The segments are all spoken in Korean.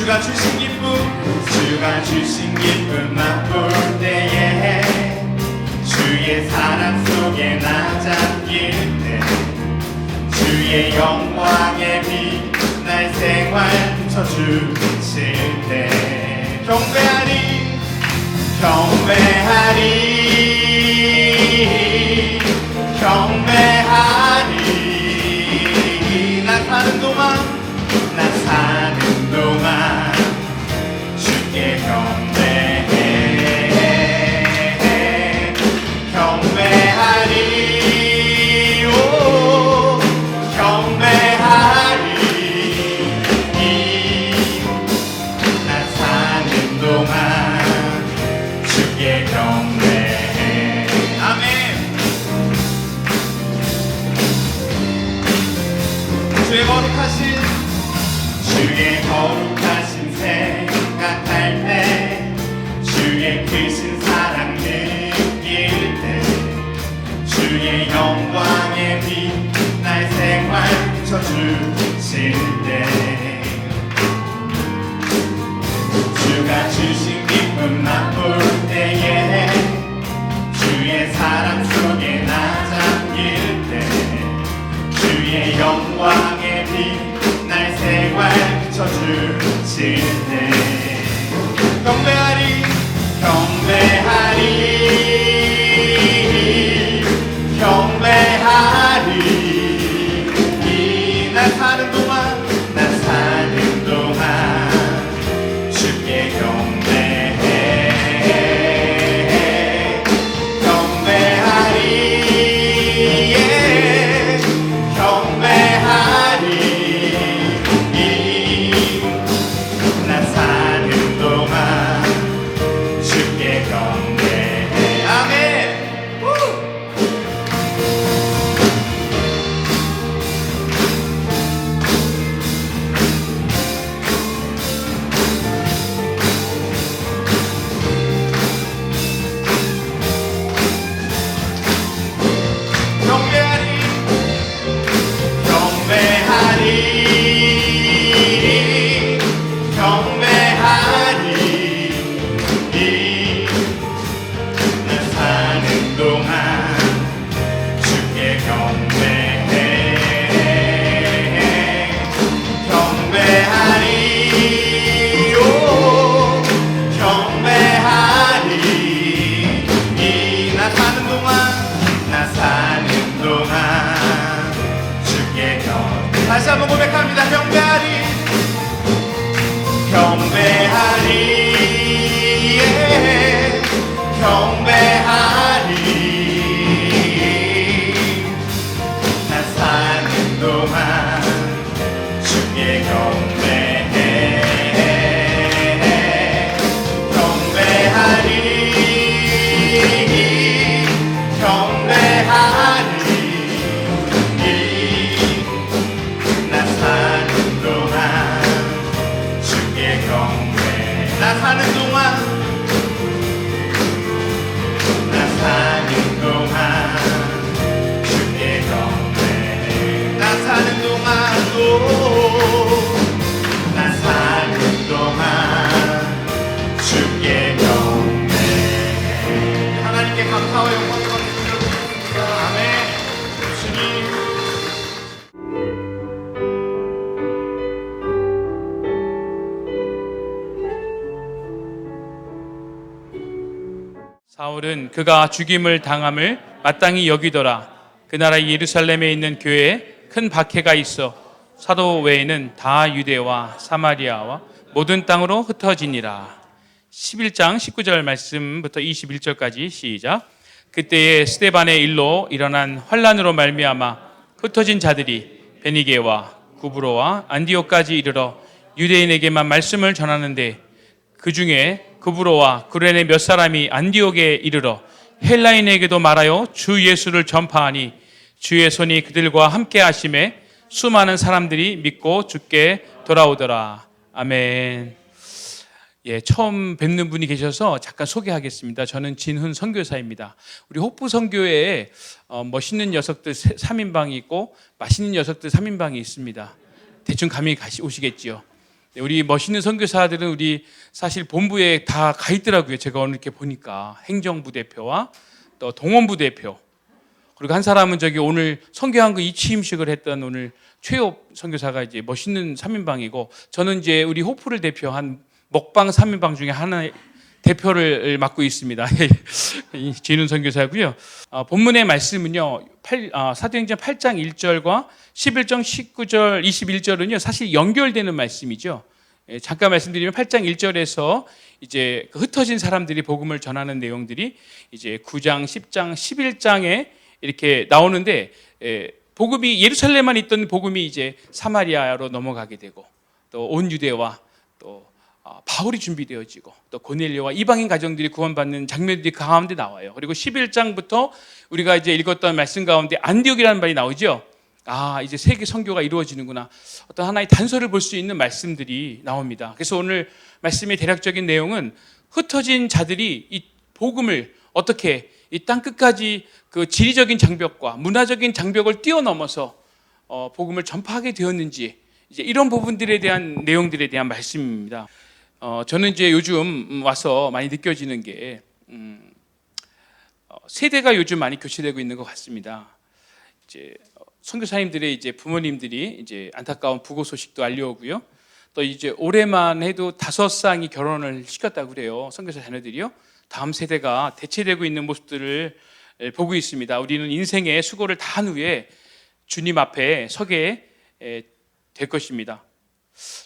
주가 주신 기쁨 맛볼 때에 주의 사랑 속에 나 잠길 때 주의 영광의 빛 날 생활 비춰주실 때 경배하리 나 사는 동안 주께 경배해. 아멘. 주의 거룩하신 생각할 때 주의 크신 사랑 느낄 때 주의 영광의 빛 날 생활 비춰주실 때 주가 주신 기쁨 맛볼 때에 주의 사랑 속에 나 잠길 때 주의 영광의 빛 날 생활 비춰주실 때 경배하리 난 사는 동안 주께 다시 한번 고백합니다. 경배하리 나 사는 동안 주께 하나님께 감사와 영광을 드리겠습니다. 아멘. 주님. 사울은 그가 죽임을 당함을 마땅히 여기더라. 그 나라 예루살렘에 있는 교회에 큰 박해가 있어 사도 외에는 다 유대와 사마리아와 모든 땅으로 흩어지니라. 11장 19절 말씀부터 21절까지 시작. 그때에 스데반의 일로 일어난 환란으로 말미암아 흩어진 자들이 베니게와 구브로와 안디옥까지 이르러 유대인에게만 말씀을 전하는데 그 중에 구브로와 구레네 몇 사람이 안디옥에 이르러 헬라인에게도 말하여 주 예수를 전파하니 주의 손이 그들과 함께 하심에 수많은 사람들이 믿고 주께 돌아오더라. 아멘. 예, 처음 뵙는 분이 계셔서 잠깐 소개하겠습니다. 저는 진훈 선교사입니다. 우리 호프 선교회에 멋있는 녀석들 3인방이 있고 맛있는 녀석들 3인방이 있습니다. 대충 감이 오시겠지요. 네, 우리 멋있는 선교사들은 우리 사실 본부에 다 가 있더라고요. 제가 오늘 이렇게 보니까 행정부 대표와 또 동원부 대표, 그리고 한 사람은 저기 오늘 선교한거 이 취임식을 했던 오늘 최옥 선교사가 이제 멋있는 3인방이고, 저는 이제 우리 호프를 대표한 먹방 3인방 중에 하나의 대표를 맡고 있습니다. 진훈 선교사고요. 본문의 말씀은요, 사도행전 8장 1절과 11장 19절, 21절은요, 사실 연결되는 말씀이죠. 잠깐 말씀드리면 8장 1절에서 이제 흩어진 사람들이 복음을 전하는 내용들이 이제 9장, 10장, 11장에 이렇게 나오는데, 복음이 예루살렘만 있던 복음이 이제 사마리아로 넘어가게 되고, 또 온 유대와 또 바울이 준비되어지고, 또 고넬료와 이방인 가정들이 구원받는 장면들이 그 가운데 나와요. 그리고 11장부터 우리가 이제 읽었던 말씀 가운데 안디옥이라는 말이 나오죠. 이제 세계 선교가 이루어지는구나, 어떤 하나의 단서를 볼 수 있는 말씀들이 나옵니다. 그래서 오늘 말씀의 대략적인 내용은 흩어진 자들이 이 복음을 어떻게 이 땅 끝까지 그 지리적인 장벽과 문화적인 장벽을 뛰어넘어서 복음을 전파하게 되었는지, 이제 이런 부분들에 대한 내용들에 대한 말씀입니다. 저는 이제 요즘 와서 많이 느껴지는 게 세대가 요즘 많이 교체되고 있는 것 같습니다. 이제 선교사님들의 이제 부모님들이 이제 안타까운 부고 소식도 알려오고요. 또 이제 올해만 해도 5쌍이 결혼을 시켰다고 그래요. 선교사 자녀들이요. 다음 세대가 대체되고 있는 모습들을 보고 있습니다. 우리는 인생의 수고를 다 한 후에 주님 앞에 서게 될 것입니다.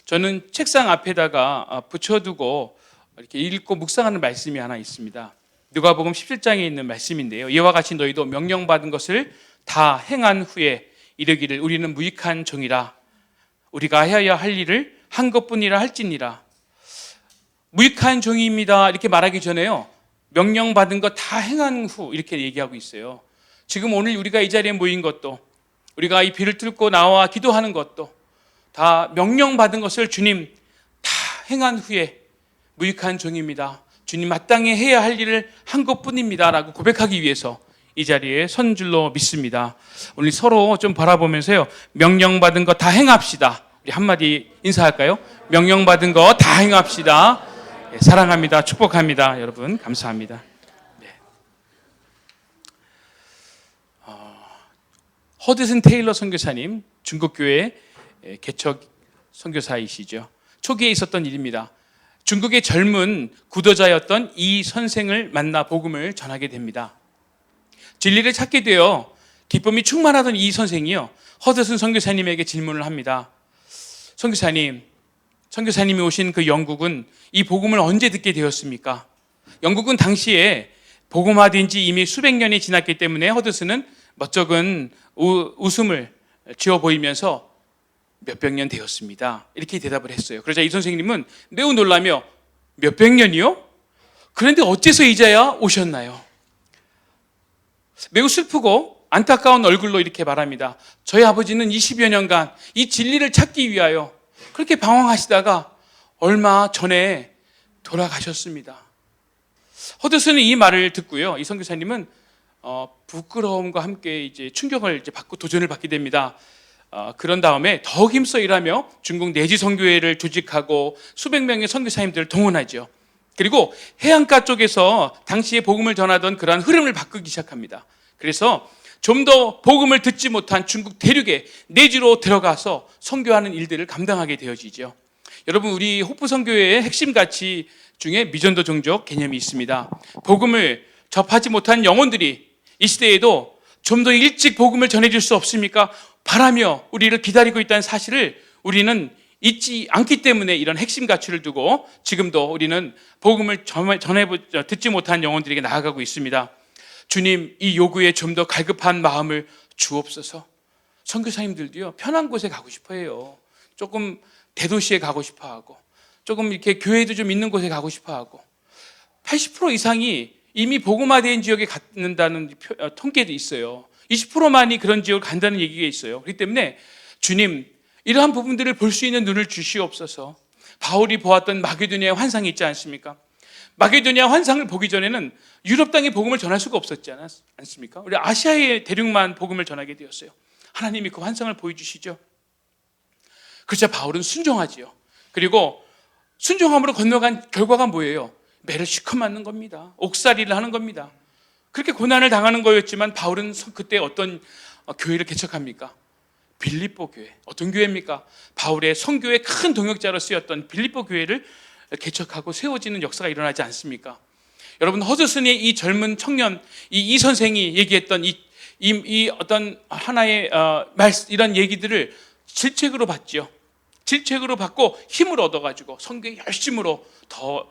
저는 책상 앞에다가 붙여두고 이렇게 읽고 묵상하는 말씀이 하나 있습니다. 누가복음 17장에 있는 말씀인데요. 이와 같이 너희도 명령받은 것을 다 행한 후에 이르기를 우리는 무익한 종이라, 우리가 하여야 할 일을 한 것뿐이라 할지니라. 무익한 종입니다 이렇게 말하기 전에요, 명령받은 것 다 행한 후 이렇게 얘기하고 있어요. 지금 오늘 우리가 이 자리에 모인 것도, 우리가 이 비를 뚫고 나와 기도하는 것도 다 명령받은 것을 주님 다 행한 후에 무익한 종입니다, 주님 마땅히 해야 할 일을 한 것뿐입니다 라고 고백하기 위해서 이 자리에 선 줄로 믿습니다. 오늘 서로 좀 바라보면서요, 명령받은 거 다 행합시다. 우리 한마디 인사할까요? 명령받은 거 다 행합시다. 사랑합니다. 축복합니다. 여러분 감사합니다. 네. 허드슨 테일러 선교사님, 중국교회 개척 선교사이시죠. 초기에 있었던 일입니다. 중국의 젊은 구도자였던 이 선생을 만나 복음을 전하게 됩니다. 진리를 찾게 되어 기쁨이 충만하던 이 선생이요, 허드슨 선교사님에게 질문을 합니다. 선교사님이 오신 그 영국은 이 복음을 언제 듣게 되었습니까? 영국은 당시에 복음화된 지 이미 수백 년이 지났기 때문에 허드슨은 멋쩍은 웃음을 지어 보이면서 몇백 년 되었습니다 이렇게 대답을 했어요. 그러자 이 선생님은 매우 놀라며 몇백 년이요? 그런데 어째서 이제야 오셨나요? 매우 슬프고 안타까운 얼굴로 이렇게 말합니다. 저희 아버지는 20여 년간 이 진리를 찾기 위하여 그렇게 방황하시다가 얼마 전에 돌아가셨습니다. 허드슨은 이 말을 듣고요, 이 선교사님은 부끄러움과 함께 이제 충격을 이제 받고 도전을 받게 됩니다. 그런 다음에 더욱 힘써 일하며 중국 내지 선교회를 조직하고 수백 명의 선교사님들을 동원하죠. 그리고 해안가 쪽에서 당시에 복음을 전하던 그러한 흐름을 바꾸기 시작합니다. 그래서 좀 더 복음을 듣지 못한 중국 대륙의 내지로 들어가서 선교하는 일들을 감당하게 되어지죠. 여러분, 우리 호프 선교회의 핵심 가치 중에 미전도 종족 개념이 있습니다. 복음을 접하지 못한 영혼들이 이 시대에도 좀 더 일찍 복음을 전해줄 수 없습니까? 바라며 우리를 기다리고 있다는 사실을 우리는 잊지 않기 때문에 이런 핵심 가치를 두고 지금도 우리는 복음을 듣지 못한 영혼들에게 나아가고 있습니다. 주님, 이 요구에 좀 더 갈급한 마음을 주옵소서. 선교사님들도요, 편한 곳에 가고 싶어 해요. 조금 대도시에 가고 싶어 하고, 조금 이렇게 교회도 좀 있는 곳에 가고 싶어 하고, 80% 이상이 이미 복음화된 지역에 갖는다는 통계도 있어요. 20%만이 그런 지역을 간다는 얘기가 있어요. 그렇기 때문에 주님, 이러한 부분들을 볼 수 있는 눈을 주시옵소서. 바울이 보았던 마게도니아의 환상이 있지 않습니까? 마게도니아 환상을 보기 전에는 유럽 땅에 복음을 전할 수가 없었지 않습니까? 우리 아시아의 대륙만 복음을 전하게 되었어요. 하나님이 그 환상을 보여주시죠. 그러자 바울은 순종하지요. 그리고 순종함으로 건너간 결과가 뭐예요? 매를 시커 맞는 겁니다. 옥살이를 하는 겁니다. 그렇게 고난을 당하는 거였지만 바울은 그때 어떤 교회를 개척합니까? 빌립보 교회. 어떤 교회입니까? 바울의 선교의 큰 동역자로 쓰였던 빌립보 교회를 개척하고 세워지는 역사가 일어나지 않습니까? 여러분, 허드슨의 이 젊은 청년, 이 선생이 얘기했던 이 어떤 하나의 이런 얘기들을 질책으로 받죠. 질책으로 받고 힘을 얻어가지고 선교의 열심으로 더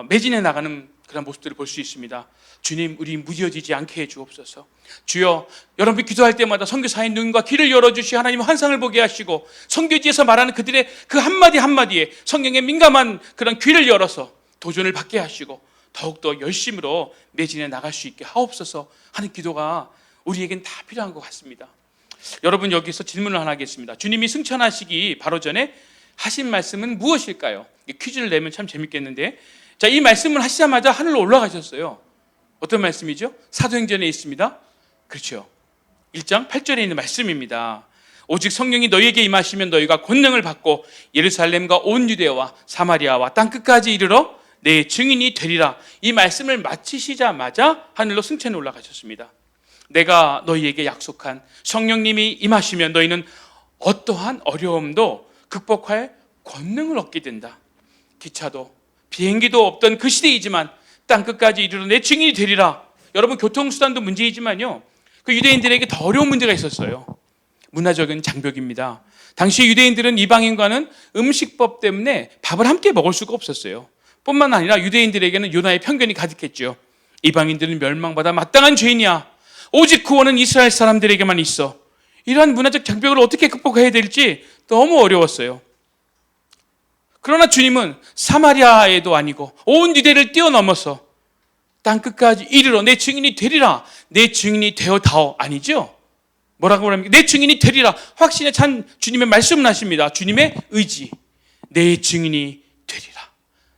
매진해 나가는 그런 모습들을 볼 수 있습니다. 주님, 우리 무뎌지지 않게 해주옵소서. 주여, 여러분이 기도할 때마다 선교사의 눈과 귀를 열어주시 하나님 환상을 보게 하시고 선교지에서 말하는 그들의 그 한마디 한마디에 성경에 민감한 그런 귀를 열어서 도전을 받게 하시고 더욱더 열심으로 매진해 나갈 수 있게 하옵소서 하는 기도가 우리에겐 다 필요한 것 같습니다. 여러분, 여기서 질문을 하나 하겠습니다. 주님이 승천하시기 바로 전에 하신 말씀은 무엇일까요? 퀴즈를 내면 참 재밌겠는데, 자, 이 말씀을 하시자마자 하늘로 올라가셨어요. 어떤 말씀이죠? 사도행전에 있습니다. 그렇죠. 1장 8절에 있는 말씀입니다. 오직 성령이 너희에게 임하시면 너희가 권능을 받고 예루살렘과 온 유대와 사마리아와 땅 끝까지 이르러 내 증인이 되리라. 이 말씀을 마치시자마자 하늘로 승천해 올라가셨습니다. 내가 너희에게 약속한 성령님이 임하시면 너희는 어떠한 어려움도 극복할 권능을 얻게 된다. 기차도 비행기도 없던 그 시대이지만 땅끝까지 이르러 내 증인이 되리라. 여러분, 교통수단도 문제이지만요, 그 유대인들에게 더 어려운 문제가 있었어요. 문화적인 장벽입니다. 당시 유대인들은 이방인과는 음식법 때문에 밥을 함께 먹을 수가 없었어요. 뿐만 아니라 유대인들에게는 요나의 편견이 가득했죠. 이방인들은 멸망받아 마땅한 죄인이야. 오직 구원은 이스라엘 사람들에게만 있어. 이러한 문화적 장벽을 어떻게 극복해야 될지 너무 어려웠어요. 그러나 주님은 사마리아에도 아니고 온 유대를 뛰어넘어서 땅끝까지 이르러 내 증인이 되리라. 내 증인이 되어다오. 아니죠? 뭐라고 말합니까? 내 증인이 되리라. 확신에 찬 주님의 말씀을 하십니다. 주님의 의지. 내 증인이 되리라.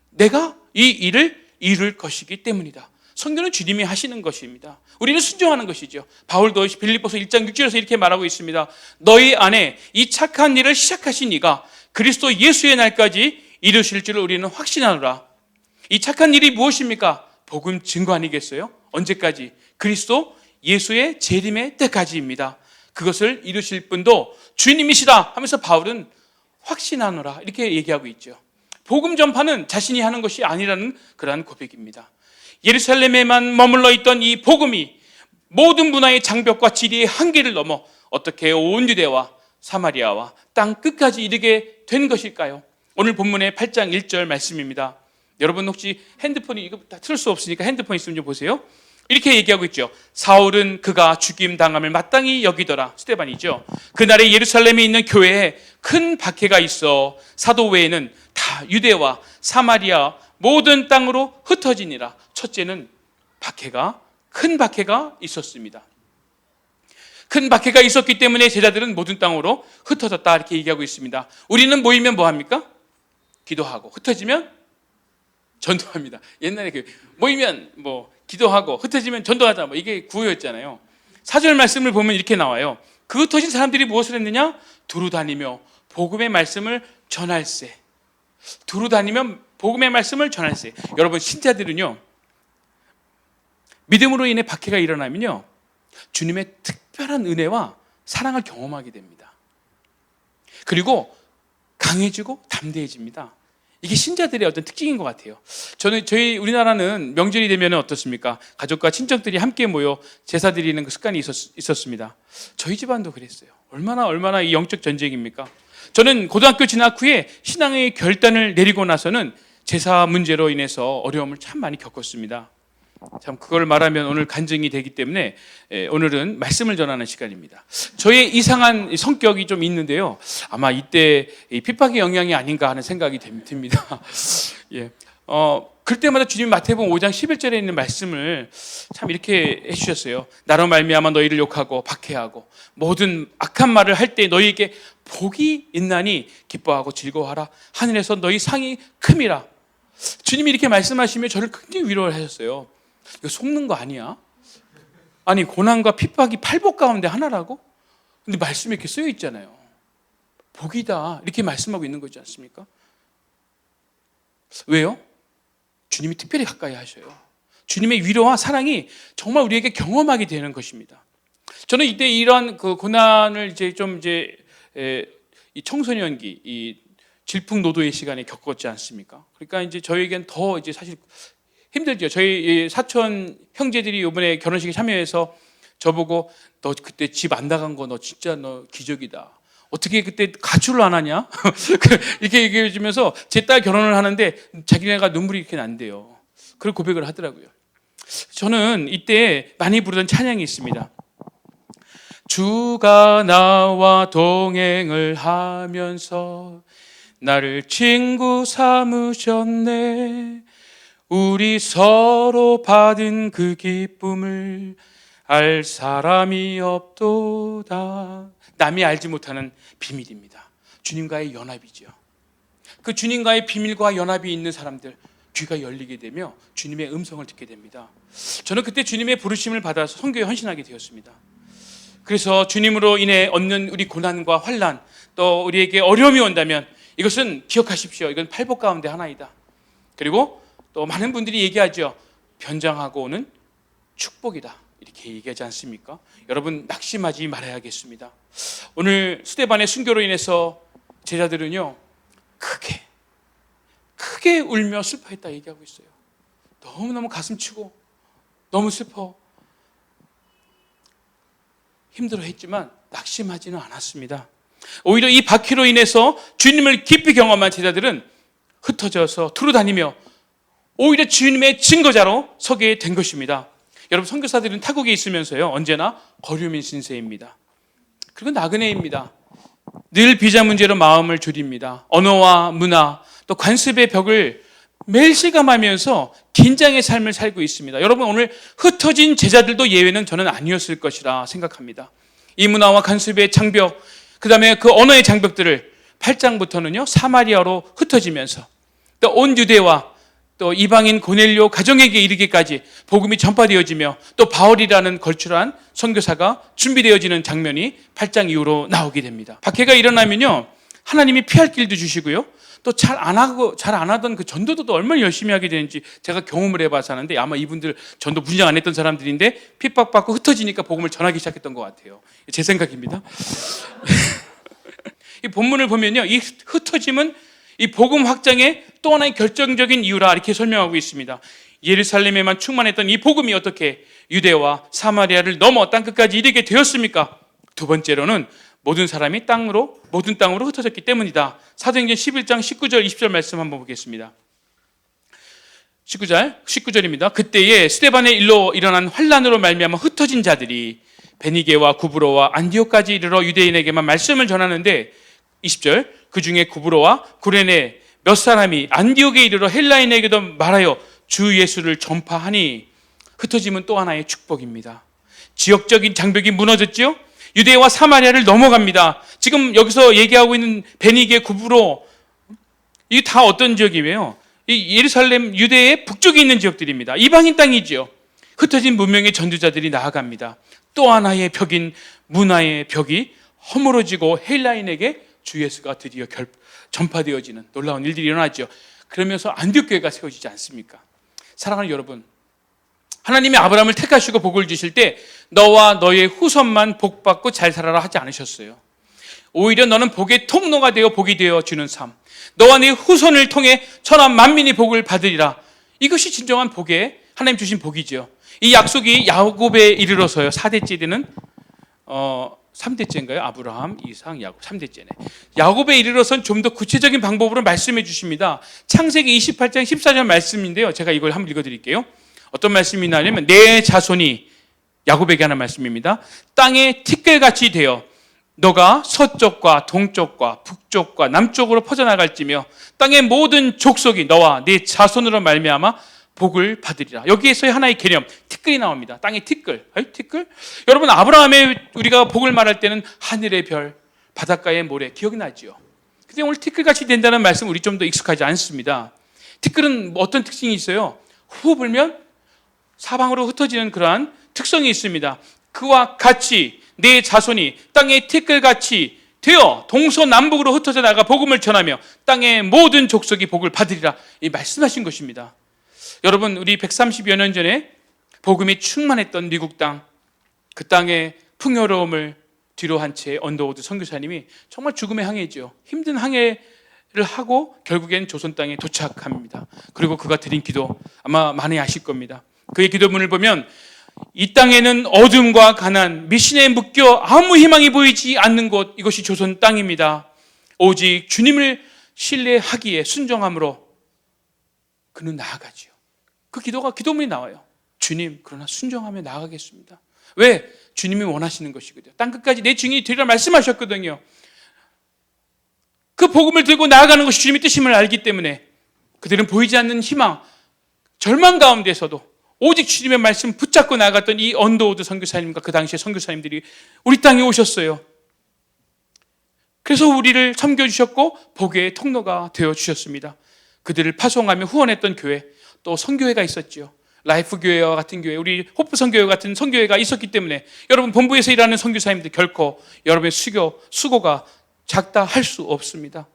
내가 이 일을 이룰 것이기 때문이다. 선교는 주님이 하시는 것입니다. 우리는 순종하는 것이죠. 바울도 빌립보서 1장 6절에서 이렇게 말하고 있습니다. 너희 안에 이 착한 일을 시작하신 이가 그리스도 예수의 날까지 이루실 줄을 우리는 확신하노라. 이 착한 일이 무엇입니까? 복음 증거 아니겠어요? 언제까지? 그리스도 예수의 재림의 때까지입니다. 그것을 이루실 분도 주님이시다 하면서 바울은 확신하노라 이렇게 얘기하고 있죠. 복음 전파는 자신이 하는 것이 아니라는 그러한 고백입니다. 예루살렘에만 머물러 있던 이 복음이 모든 문화의 장벽과 지리의 한계를 넘어 어떻게 온 유대와 사마리아와 땅 끝까지 이르게 된 것일까요? 오늘 본문의 8장 1절 말씀입니다. 여러분, 혹시 핸드폰이 이거 다 틀 수 없으니까 핸드폰 있으면 좀 보세요. 이렇게 얘기하고 있죠. 사울은 그가 죽임 당함을 마땅히 여기더라. 스데반이죠. 그날에 예루살렘에 있는 교회에 큰 박해가 있어 사도 외에는 다 유대와 사마리아 모든 땅으로 흩어지니라. 첫째는 큰 박해가 있었습니다. 큰 박해가 있었기 때문에 제자들은 모든 땅으로 흩어졌다 이렇게 얘기하고 있습니다. 우리는 모이면 뭐 합니까? 기도하고, 흩어지면 전도합니다. 옛날에 모이면 기도하고 흩어지면 전도하자, 이게 구호였잖아요. 4절 말씀을 보면 이렇게 나와요. 그 흩어진 사람들이 무엇을 했느냐? 두루 다니며 복음의 말씀을 전할세. 두루 다니면 복음의 말씀을 전할세. 여러분, 신자들은요, 믿음으로 인해 박해가 일어나면요, 주님의 특별한 은혜와 사랑을 경험하게 됩니다. 그리고 강해지고 담대해집니다. 이게 신자들의 어떤 특징인 것 같아요. 저희 우리나라는 명절이 되면 어떻습니까? 가족과 친척들이 함께 모여 제사 드리는 그 습관이 있었습니다. 저희 집안도 그랬어요. 얼마나 이 영적 전쟁입니까? 저는 고등학교 진학 후에 신앙의 결단을 내리고 나서는 제사 문제로 인해서 어려움을 참 많이 겪었습니다. 참 그걸 말하면 오늘 간증이 되기 때문에 오늘은 말씀을 전하는 시간입니다. 저의 이상한 성격이 좀 있는데요. 아마 이때 핍박의 영향이 아닌가 하는 생각이 듭니다. 예. 그럴 때마다 주님이 마태복음 5장 11절에 있는 말씀을 참 이렇게 해주셨어요. 나로 말미암아 너희를 욕하고 박해하고 모든 악한 말을 할 때 너희에게 복이 있나니 기뻐하고 즐거워하라. 하늘에서 너희 상이 큼이라. 주님이 이렇게 말씀하시며 저를 굉장히 위로를 하셨어요. 이거 속는 거 아니야? 아니, 고난과 핍박이 팔복 가운데 하나라고? 근데 말씀에 이렇게 쓰여 있잖아요. 복이다 이렇게 말씀하고 있는 거지 않습니까? 왜요? 주님이 특별히 가까이 하셔요. 주님의 위로와 사랑이 정말 우리에게 경험하게 되는 것입니다. 저는 이때 이러한 그 고난을 이 청소년기, 이 질풍노도의 시간에 겪었지 않습니까? 그러니까 이제 저희에겐 더 이제 사실 힘들죠. 저희 사촌 형제들이 이번에 결혼식에 참여해서 저보고 너 그때 집 안 나간 거 너 진짜 너 기적이다. 어떻게 그때 가출을 안 하냐? 이렇게 얘기해 주면서 제 딸 결혼을 하는데 자기네가 눈물이 이렇게 난대요. 그런 고백을 하더라고요. 저는 이때 많이 부르던 찬양이 있습니다. 주가 나와 동행을 하면서 나를 친구 삼으셨네. 우리 서로 받은 그 기쁨을 알 사람이 없도다. 남이 알지 못하는 비밀입니다. 주님과의 연합이죠. 그 주님과의 비밀과 연합이 있는 사람들, 귀가 열리게 되며 주님의 음성을 듣게 됩니다. 저는 그때 주님의 부르심을 받아서 선교에 헌신하게 되었습니다. 그래서 주님으로 인해 얻는 우리 고난과 환난, 또 우리에게 어려움이 온다면 이것은 기억하십시오. 이건 팔복 가운데 하나이다. 그리고 또 많은 분들이 얘기하죠. 변장하고 오는 축복이다. 이렇게 얘기하지 않습니까? 여러분 낙심하지 말아야겠습니다. 오늘 스데반의 순교로 인해서 제자들은요 크게 울며 슬퍼했다 얘기하고 있어요. 너무너무 가슴치고 너무 슬퍼 힘들어했지만 낙심하지는 않았습니다. 오히려 이 바퀴로 인해서 주님을 깊이 경험한 제자들은 흩어져서 두루 다니며 오히려 주님의 증거자로 서게 된 것입니다. 여러분 선교사들은 타국에 있으면서요 언제나 거류민 신세입니다. 그리고 나그네입니다. 늘 비자 문제로 마음을 졸입니다. 언어와 문화 또 관습의 벽을 매일 실감하면서 긴장의 삶을 살고 있습니다. 여러분 오늘 흩어진 제자들도 예외는 저는 아니었을 것이라 생각합니다. 이 문화와 관습의 장벽, 그 다음에 그 언어의 장벽들을 8장부터는요 사마리아로 흩어지면서 또 온 유대와 또 이방인 고넬료 가정에게 이르기까지 복음이 전파되어지며 또 바울이라는 걸출한 선교사가 준비되어지는 장면이 8장 이후로 나오게 됩니다. 박해가 일어나면요 하나님이 피할 길도 주시고요 또 잘 안 하던 그 전도도 얼마나 열심히 하게 되는지 제가 경험을 해봐서 하는데 아마 이분들 전도 분장 안 했던 사람들인데 핍박받고 흩어지니까 복음을 전하기 시작했던 것 같아요. 제 생각입니다. 이 본문을 보면요 이 흩어짐은 이 복음 확장의 또 하나의 결정적인 이유라 이렇게 설명하고 있습니다. 예루살렘에만 충만했던 이 복음이 어떻게 유대와 사마리아를 넘어 땅끝까지 이르게 되었습니까? 두 번째로는 모든 사람이 모든 땅으로 흩어졌기 때문이다. 사도행전 11장 19절 20절 말씀 한번 보겠습니다. 19절입니다. 그때에 스데반의 일로 일어난 환란으로 말미암아 흩어진 자들이 베니게와 구브로와 안디옥까지 이르러 유대인에게만 말씀을 전하는데 20절 그 중에 구브로와 구레네 몇 사람이 안디옥에 이르러 헬라인에게도 말하여 주 예수를 전파하니 흩어짐은 또 하나의 축복입니다. 지역적인 장벽이 무너졌죠. 유대와 사마리아를 넘어갑니다. 지금 여기서 얘기하고 있는 베니게 구브로 이게 다 어떤 지역이에요? 이 예루살렘 유대의 북쪽에 있는 지역들입니다. 이방인 땅이죠. 흩어진 문명의 전도자들이 나아갑니다. 또 하나의 벽인 문화의 벽이 허물어지고 헬라인에게 주 예수가 드디어 전파되어지는 놀라운 일들이 일어나죠. 그러면서 안디옥 교회가 세워지지 않습니까? 사랑하는 여러분, 하나님이 아브라함을 택하시고 복을 주실 때 너와 너의 후손만 복받고 잘 살아라 하지 않으셨어요. 오히려 너는 복의 통로가 되어 복이 되어 주는 삶, 너와 네 후손을 통해 천하 만민이 복을 받으리라. 이것이 진정한 복의 하나님 주신 복이죠. 이 약속이 야곱에 이르러서요 4대째 되는 3대째인가요? 아브라함, 이삭, 야곱 3대째네. 야곱에 이르러선 좀 더 구체적인 방법으로 말씀해 주십니다. 창세기 28장 14절 말씀인데요. 제가 이걸 한번 읽어드릴게요. 어떤 말씀이 나냐면 내 자손이 야곱에게 하는 말씀입니다. 땅에 티끌같이 되어 너가 서쪽과 동쪽과 북쪽과 남쪽으로 퍼져나갈지며 땅의 모든 족속이 너와 네 자손으로 말미암아 복을 받으리라. 여기에서의 하나의 개념, 티끌이 나옵니다. 땅의 티끌. 티끌? 여러분, 아브라함의 우리가 복을 말할 때는 하늘의 별, 바닷가의 모래, 기억이 나죠? 근데 오늘 티끌같이 된다는 말씀 우리 좀 더 익숙하지 않습니다. 티끌은 어떤 특징이 있어요? 후 불면 사방으로 흩어지는 그러한 특성이 있습니다. 그와 같이 내 자손이 땅의 티끌같이 되어 동서남북으로 흩어져 나가 복음을 전하며 땅의 모든 족속이 복을 받으리라, 이 말씀하신 것입니다. 여러분, 우리 130여 년 전에 복음이 충만했던 미국 땅, 그 땅의 풍요로움을 뒤로 한 채 언더우드 선교사님이 정말 죽음의 항해죠. 힘든 항해를 하고 결국엔 조선 땅에 도착합니다. 그리고 그가 드린 기도 아마 많이 아실 겁니다. 그의 기도문을 보면 이 땅에는 어둠과 가난, 미신에 묶여 아무 희망이 보이지 않는 곳, 이것이 조선 땅입니다. 오직 주님을 신뢰하기에 순종함으로 그는 나아가지요. 그 기도가 기도문이 나와요. 주님, 그러나 순종하며 나아가겠습니다. 왜? 주님이 원하시는 것이거든요. 땅끝까지 내 증인이 되리라 말씀하셨거든요. 그 복음을 들고 나아가는 것이 주님의 뜻임을 알기 때문에 그들은 보이지 않는 희망, 절망 가운데서도 오직 주님의 말씀 붙잡고 나아갔던 이 언더우드 선교사님과 그 당시의 선교사님들이 우리 땅에 오셨어요. 그래서 우리를 섬겨주셨고 복의 통로가 되어주셨습니다. 그들을 파송하며 후원했던 교회, 또 선교회가 있었지요. 라이프 교회와 같은 교회, 우리 호프 선교회 같은 선교회가 있었기 때문에 여러분, 본부에서 일하는 선교사님들 결코 여러분의 수고가 작다 할 수 없습니다.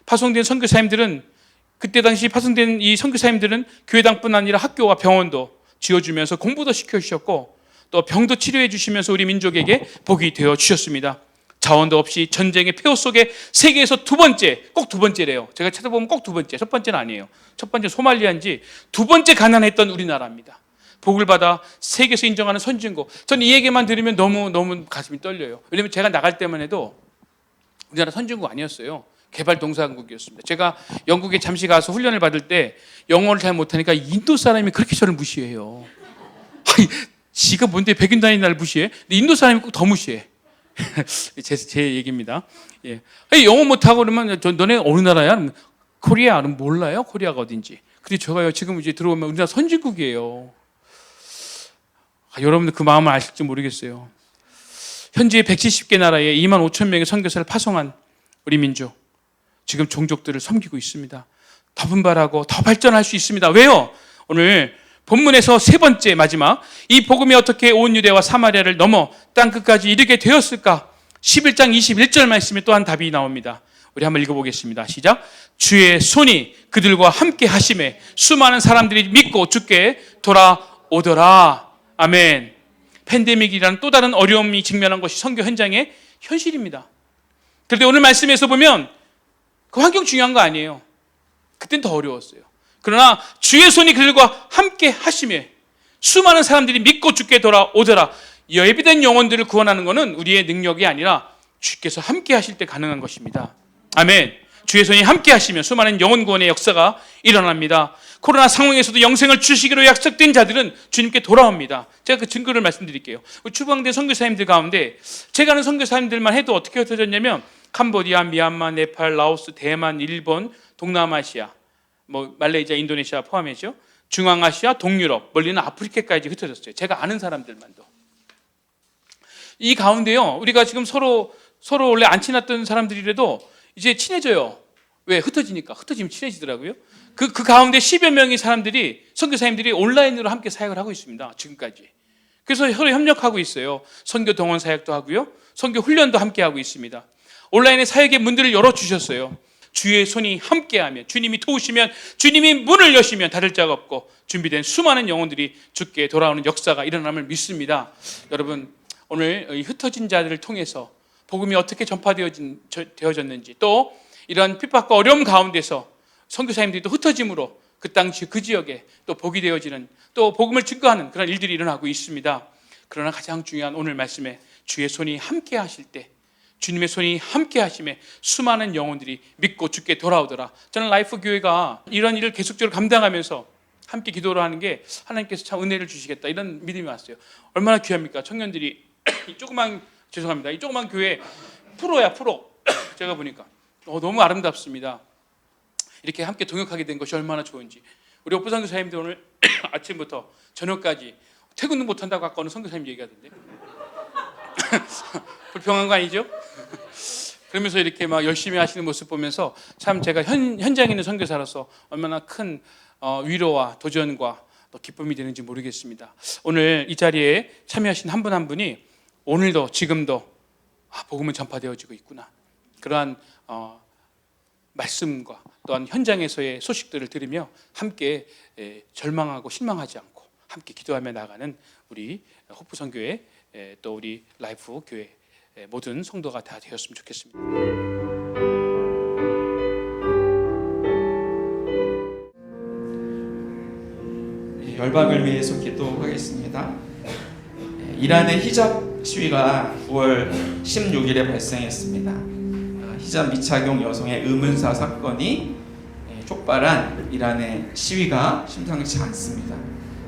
파송된 선교사님들은, 그때 당시 파송된 이 선교사님들은 교회당뿐 아니라 학교와 병원도 지어주면서 공부도 시켜주셨고 또 병도 치료해 주시면서 우리 민족에게 복이 되어 주셨습니다. 자원도 없이 전쟁의 폐허 속에 세계에서 두 번째, 꼭 두 번째래요. 제가 찾아보면 꼭 두 번째, 첫 번째는 아니에요. 첫 번째 소말리아인지 두 번째 가난했던 우리나라입니다. 복을 받아 세계에서 인정하는 선진국. 저는 이 얘기만 들으면 너무 가슴이 떨려요. 왜냐하면 제가 나갈 때만 해도 우리나라 선진국 아니었어요. 개발동산국이었습니다. 제가 영국에 잠시 가서 훈련을 받을 때 영어를 잘 못하니까 인도 사람이 그렇게 저를 무시해요. 아니, 지가 뭔데 백인단이 나를 무시해? 근데 인도 사람이 꼭 더 무시해. 제 얘기입니다. 예. 아니, 영어 못하고 그러면 너네 어느 나라야? 코리아는 몰라요? 코리아가 어딘지. 근데 제가요, 지금 이제 들어오면 우리나라 선진국이에요. 여러분들 그 마음을 아실지 모르겠어요. 현재 170개 나라에 2만 5천 명의 선교사를 파송한 우리 민족, 지금 종족들을 섬기고 있습니다. 더 분발하고 더 발전할 수 있습니다. 왜요? 오늘 본문에서 세 번째 마지막, 이 복음이 어떻게 온 유대와 사마리아를 넘어 땅끝까지 이르게 되었을까? 11장 21절 말씀에 또한 답이 나옵니다. 우리 한번 읽어보겠습니다. 시작. 주의 손이 그들과 함께 하심에 수많은 사람들이 믿고 주께 돌아오더라. 아멘. 팬데믹이라는 또 다른 어려움이 직면한 것이 선교 현장의 현실입니다. 그런데 오늘 말씀에서 보면 그 환경 중요한 거 아니에요. 그땐 더 어려웠어요. 그러나 주의 손이 그들과 함께 하심에 수많은 사람들이 믿고 주께 돌아오더라. 예비된 영혼들을 구원하는 것은 우리의 능력이 아니라 주께서 함께 하실 때 가능한 것입니다. 아멘. 주의 손이 함께 하시면 수많은 영혼 구원의 역사가 일어납니다. 코로나 상황에서도 영생을 주시기로 약속된 자들은 주님께 돌아옵니다. 제가 그 증거를 말씀드릴게요. 추방된 선교사님들 가운데 제가 아는 선교사님들만 해도 어떻게 흩어졌냐면 캄보디아, 미얀마, 네팔, 라오스, 대만, 일본, 동남아시아, 말레이시아, 인도네시아 포함해죠. 중앙아시아, 동유럽, 멀리는 아프리카까지 흩어졌어요. 제가 아는 사람들만도. 이 가운데요, 우리가 지금 서로 원래 안 친했던 사람들이라도 이제 친해져요. 왜? 흩어지니까. 흩어지면 친해지더라고요. 그 가운데 10여 명의 사람들이, 선교사님들이 온라인으로 함께 사역을 하고 있습니다. 지금까지. 그래서 서로 협력하고 있어요. 선교 동원 사역도 하고요. 선교 훈련도 함께 하고 있습니다. 온라인의 사역의 문들을 열어주셨어요. 주의 손이 함께하면, 주님이 도우시면, 주님이 문을 여시면 닫을 자가 없고 준비된 수많은 영혼들이 주께 돌아오는 역사가 일어남을 믿습니다. 여러분, 오늘 이 흩어진 자들을 통해서 복음이 어떻게 전파되어졌는지, 또 이런 핍박과 어려움 가운데서 선교사님들이 또 흩어짐으로 그 당시 그 지역에 또 복이 되어지는, 또 복음을 증거하는 그런 일들이 일어나고 있습니다. 그러나 가장 중요한 오늘 말씀에 주의 손이 함께 하실 때, 주님의 손이 함께 하심에 수많은 영혼들이 믿고 주께 돌아오더라. 저는 라이프 교회가 이런 일을 계속적으로 감당하면서 함께 기도를 하는 게 하나님께서 참 은혜를 주시겠다, 이런 믿음이 왔어요. 얼마나 귀합니까? 청년들이 이 조그만 교회 프로야, 프로. 제가 보니까 너무 아름답습니다. 이렇게 함께 동역하게 된 것이 얼마나 좋은지. 우리 오프 선교사님들 오늘 아침부터 저녁까지 퇴근도 못한다고 아까 어느 선교사님 얘기하던데. 불평한 거 아니죠? 그러면서 이렇게 막 열심히 하시는 모습 보면서 참 제가 현장에 있는 선교사로서 얼마나 큰 위로와 도전과 또 기쁨이 되는지 모르겠습니다. 오늘 이 자리에 참여하신 한 분 한 분이 오늘도 지금도 복음은 전파되어지고 있구나. 그러한 말씀과 또한 현장에서의 소식들을 들으며 함께 절망하고 실망하지 않고 함께 기도하며 나가는 우리 호프선교회 또 우리 라이프 교회 모든 성도가 다 되었으면 좋겠습니다. 열방을 위해서 기도하겠습니다. 이란의 히잡 시위가 9월 16일에 발생했습니다. 히잡 미착용 여성의 의문사 사건이 촉발한 이란의 시위가 심상치 않습니다.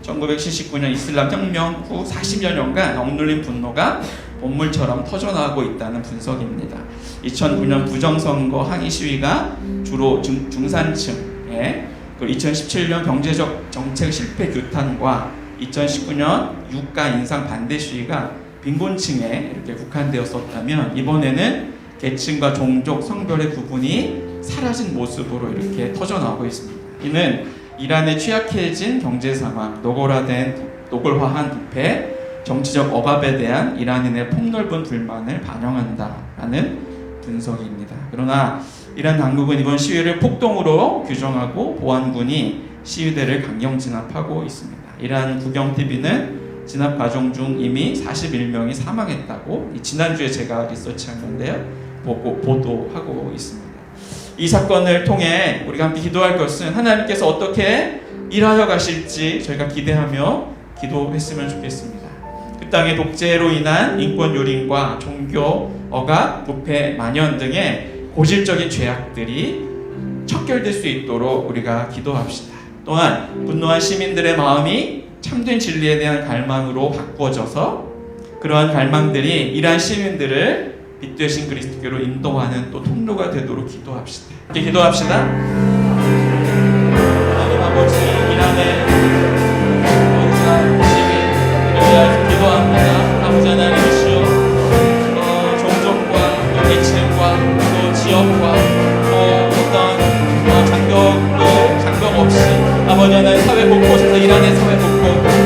1979년 이슬람 혁명 후 40여 년간 억눌린 분노가 본물처럼 터져나오고 있다는 분석입니다. 2009년 부정선거 항의 시위가 주로 중산층에, 2017년 경제적 정책 실패 규탄과 2019년 유가 인상 반대 시위가 빈곤층에 이렇게 국한되었었다면, 이번에는 계층과 종족, 성별의 구분이 사라진 모습으로 이렇게 터져나오고 있습니다. 이는 이란의 취약해진 경제 상황, 노골화한 부패, 정치적 억압에 대한 이란인의 폭넓은 불만을 반영한다라는 분석입니다. 그러나 이란 당국은 이번 시위를 폭동으로 규정하고 보안군이 시위대를 강경 진압하고 있습니다. 이란 국영TV는 진압 과정 중 이미 41명이 사망했다고 지난주에 제가 리서치한 건데요, 보도하고 있습니다. 이 사건을 통해 우리가 함께 기도할 것은 하나님께서 어떻게 일하여 가실지 저희가 기대하며 기도했으면 좋겠습니다. 그 땅의 독재로 인한 인권 유린과 종교 억압, 부패, 만연 등의 고질적인 죄악들이 척결될 수 있도록 우리가 기도합시다. 또한 분노한 시민들의 마음이 참된 진리에 대한 갈망으로 바꿔져서 그러한 갈망들이 이란 시민들을 빛 되신 그리스도께로 인도하는 또 통로가 되도록 기도합시다. 이렇게 기도합시다. 하나님 아버지, 이란의 시민들을 위하여 기도합니다. 아버지 하나님이시여, 종족과 또 계층과 또 지역과 또 어떤 장벽 없이 아버지 하나님 사회 곳곳에서 이란의 사회 곳곳,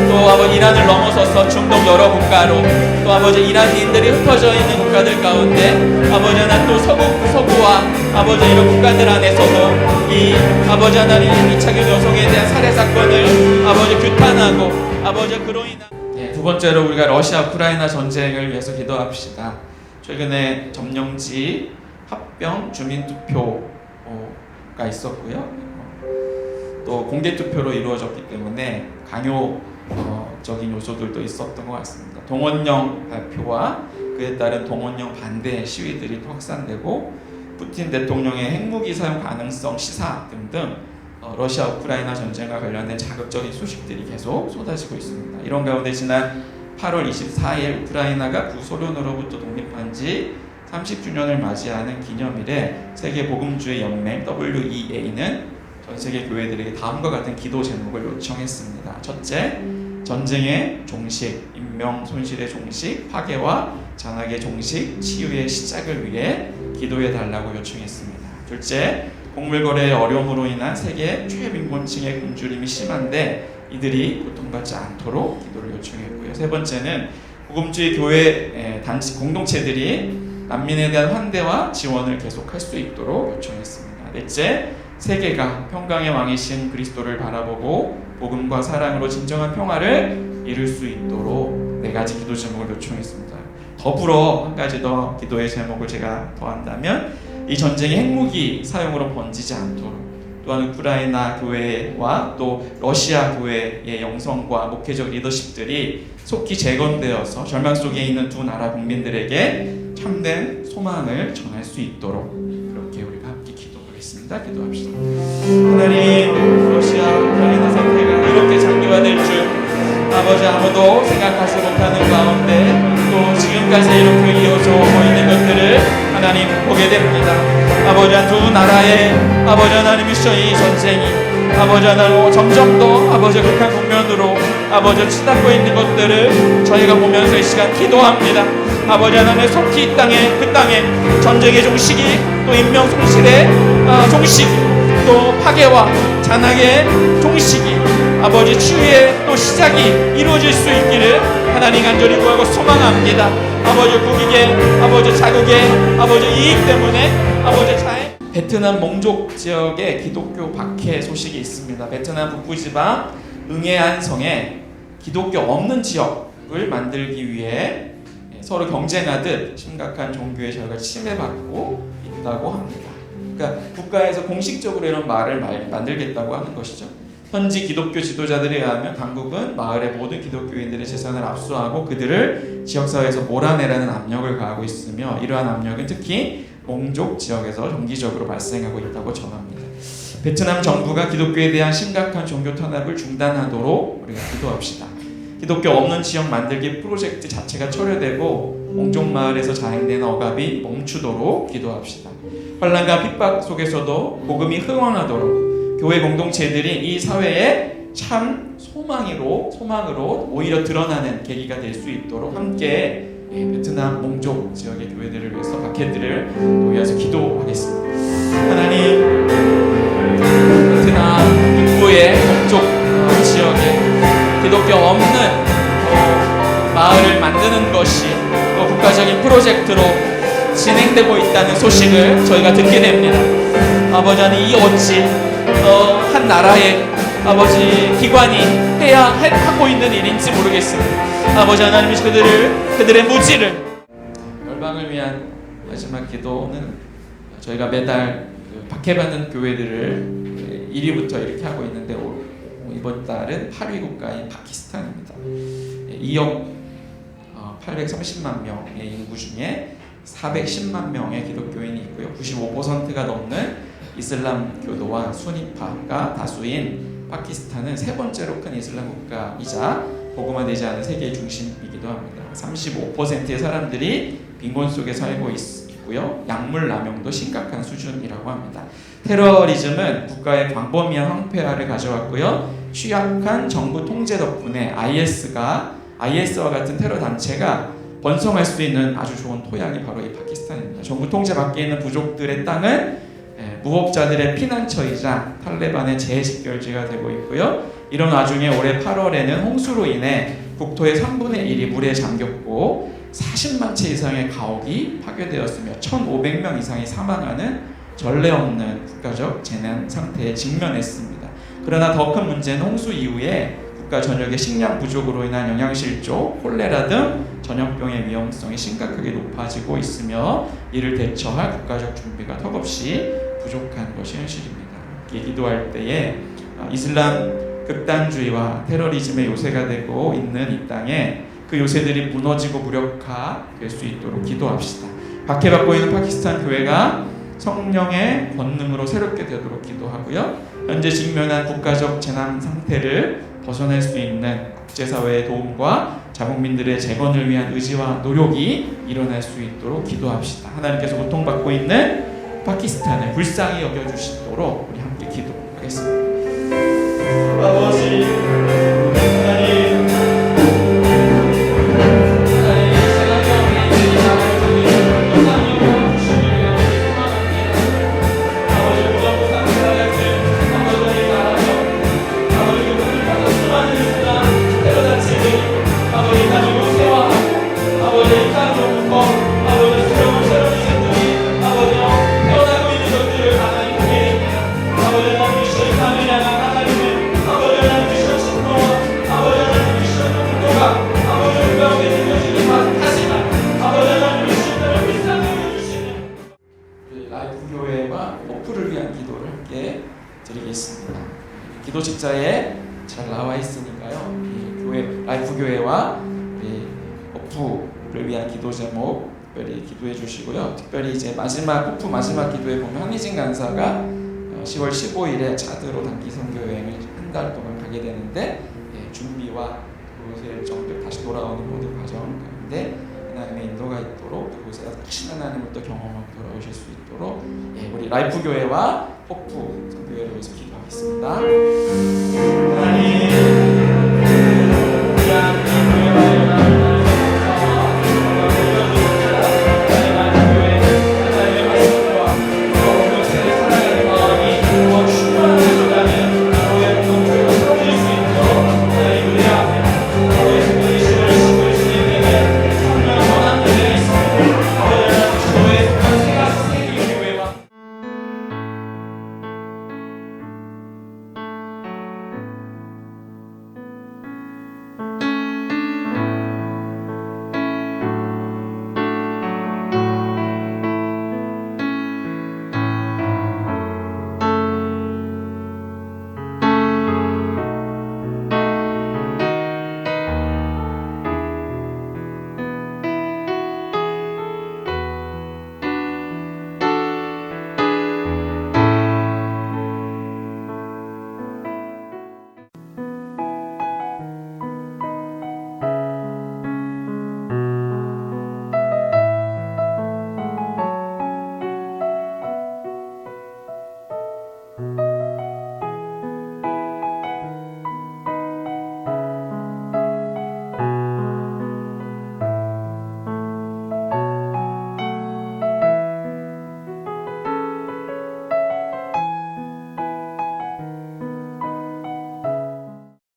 또 아버지 이란을 넘어서서 중동 여러 국가로, 또 아버지 이란인들이 흩어져 있는 국가들 가운데 아버지 하나님 또 서구와 아버지 이런 국가들 안에서도 이 아버지 하나님 미착용 여성에 대한 살해 사건을 아버지 규탄하고 아버지 그로 인한 두 번째로 우리가 러시아 우크라이나 전쟁을 위해서 기도합시다. 최근에 점령지 합병 주민투표가 있었고요. 또 공개투표로 이루어졌기 때문에 강요적인 요소들도 있었던 것 같습니다. 동원령 발표와 그에 따른 동원령 반대 시위들이 또 확산되고 푸틴 대통령의 핵무기 사용 가능성 시사 등등 러시아 우크라이나 전쟁과 관련된 자극적인 소식들이 계속 쏟아지고 있습니다. 이런 가운데 지난 8월 24일 우크라이나가 구소련으로부터 독립한 지 30주년을 맞이하는 기념일에 세계복음주의 연맹 WEA는 전 세계 교회들에게 다음과 같은 기도 제목을 요청했습니다. 첫째, 전쟁의 종식, 인명 손실의 종식, 파괴와 잔악의 종식, 치유의 시작을 위해 기도해 달라고 요청했습니다. 둘째, 곡물거래의 어려움으로 인한 세계 최빈곤층의 굶주림이 심한데 이들이 고통받지 않도록 기도를 요청했고요. 세 번째는 복음주의 교회 단체 공동체들이 난민에 대한 환대와 지원을 계속할 수 있도록 요청했습니다. 넷째, 세계가 평강의 왕이신 그리스도를 바라보고 복음과 사랑으로 진정한 평화를 이룰 수 있도록 네 가지 기도 제목을 요청했습니다. 더불어 한 가지 더 기도의 제목을 제가 더한다면 이 전쟁이 핵무기 사용으로 번지지 않도록, 또한 우크라이나 교회와 또 러시아 교회의 영성과 목회적 리더십들이 속히 재건되어서 절망 속에 있는 두 나라 국민들에게 참된 소망을 전할 수 있도록 그렇게 우리가 함께 기도하겠습니다. 기도합시다. 하나님, 러시아 우크라이나 사태가 이렇게 장기화될 줄 아버지 아무도 생각하지 못하는 가운데 또 지금까지 이렇게 이어져 보이는 것들을 하나님 보게 됩니다. 아버지 두 나라의 아버지 하나님이시여 이 전쟁이 아버지 하나님 점점 더 아버지 극한 국면으로 아버지 치닫고 있는 것들을 저희가 보면서 이 시간 기도합니다. 아버지 하나님 속히 이 땅에 그 땅에 전쟁의 종식이 또 인명 손실의 종식이 또 파괴와 잔악의 종식이 아버지 치유의 또 시작이 이루어질 수 있기를 하나님 간절히 구하고 소망합니다. 아버지 국익에, 아버지 자국에, 아버지 이익 때문에, 아버지 차에 베트남 몽족 지역에 기독교 박해 소식이 있습니다. 베트남 북부지방 응해안성에 기독교 없는 지역을 만들기 위해 서로 경쟁하듯 심각한 종교의 자유가 침해받고 있다고 합니다. 그러니까 국가에서 공식적으로 이런 말을 만들겠다고 하는 것이죠. 현지 기독교 지도자들에 의하면 당국은 마을의 모든 기독교인들의 재산을 압수하고 그들을 지역사회에서 몰아내라는 압력을 가하고 있으며 이러한 압력은 특히 몽족 지역에서 정기적으로 발생하고 있다고 전합니다. 베트남 정부가 기독교에 대한 심각한 종교 탄압을 중단하도록 우리가 기도합시다. 기독교 없는 지역 만들기 프로젝트 자체가 철회되고 몽족 마을에서 자행되는 억압이 멈추도록 기도합시다. 환난과 핍박 속에서도 복음이 흥왕하도록 교회 공동체들이 이 사회에 참 소망으로 오히려 드러나는 계기가 될 수 있도록 함께 베트남 몽족 지역의 교회들을 위해서 박해들을 위해서 기도하겠습니다. 하나님, 베트남 북부의 몽족 지역에 기독교 없는 마을을 만드는 것이 국가적인 프로젝트로 진행되고 있다는 소식을 저희가 듣게 됩니다. 아버지 하나님, 이 어찌 한 나라의 아버지 기관이 해야 하고 있는 일인지 모르겠습니다. 아버지 하나님, 그들의 무지를 열방을 위한 마지막 기도는 저희가 매달 박해받는 교회들을 1위부터 이렇게 하고 있는데 이번 달은 8위 국가인 파키스탄입니다. 2억 830만 명의 인구 중에 410만 명의 기독교인이 있고요. 95%가 넘는 이슬람 교도와 수니파가 다수인 파키스탄은 세 번째로 큰 이슬람 국가이자 복음화되지 않은 세계의 중심이기도 합니다. 35%의 사람들이 빈곤 속에 살고 있고요. 약물 남용도 심각한 수준이라고 합니다. 테러리즘은 국가의 광범위한 황폐화를 가져왔고요. 취약한 정부 통제 덕분에 IS와 같은 테러 단체가 번성할 수 있는 아주 좋은 토양이 바로 이 파키스탄입니다. 정부 통제 밖에 있는 부족들의 땅은 무법자들의 피난처이자 탈레반의 재직결지가 되고 있고요. 이런 와중에 올해 8월에는 홍수로 인해 국토의 3분의 1이 물에 잠겼고 40만 채 이상의 가옥이 파괴되었으며 1,500명 이상이 사망하는 전례 없는 국가적 재난 상태에 직면했습니다. 그러나 더 큰 문제는 홍수 이후에 국가 전역의 식량 부족으로 인한 영양실조, 콜레라 등 전염병의 위험성이 심각하게 높아지고 있으며 이를 대처할 국가적 준비가 턱없이 부족한 것이 현실입니다. 기도할 때에 이슬람 극단주의와 테러리즘의 요새가 되고 있는 이 땅에 그 요새들이 무너지고 무력화될 수 있도록 기도합시다. 박해받고 있는 파키스탄 교회가 성령의 권능으로 새롭게 되도록 기도하고요. 현재 직면한 국가적 재난 상태를 벗어날 수 있는 국제사회의 도움과 자국민들의 재건을 위한 의지와 노력이 일어날 수 있도록 기도합시다. 하나님께서 고통받고 있는 파키스탄을 불쌍히 여겨주시도록 우리 함께 기도하겠습니다. 아버지 하나님, 기도책자에 잘 나와 있으니까요. 교회 라이프 교회와 어프를 위한 기도 제목 특별히 기도해 주시고요. 특별히 이제 마지막 기도에 보면 한희진 간사가 10월 15일에 차드로 단기 선교 여행을 한 달 동안 가게 되는데 준비와 그곳에 정말 다시 돌아오는 모든 과정 가운데 하나님의 인도가 있도록 그곳에 다시 하나님을 또 경험하고 돌아오실 수 있도록 우리 라이프 교회와 호프 선교회를 위해서 기도하겠습니다. 하나님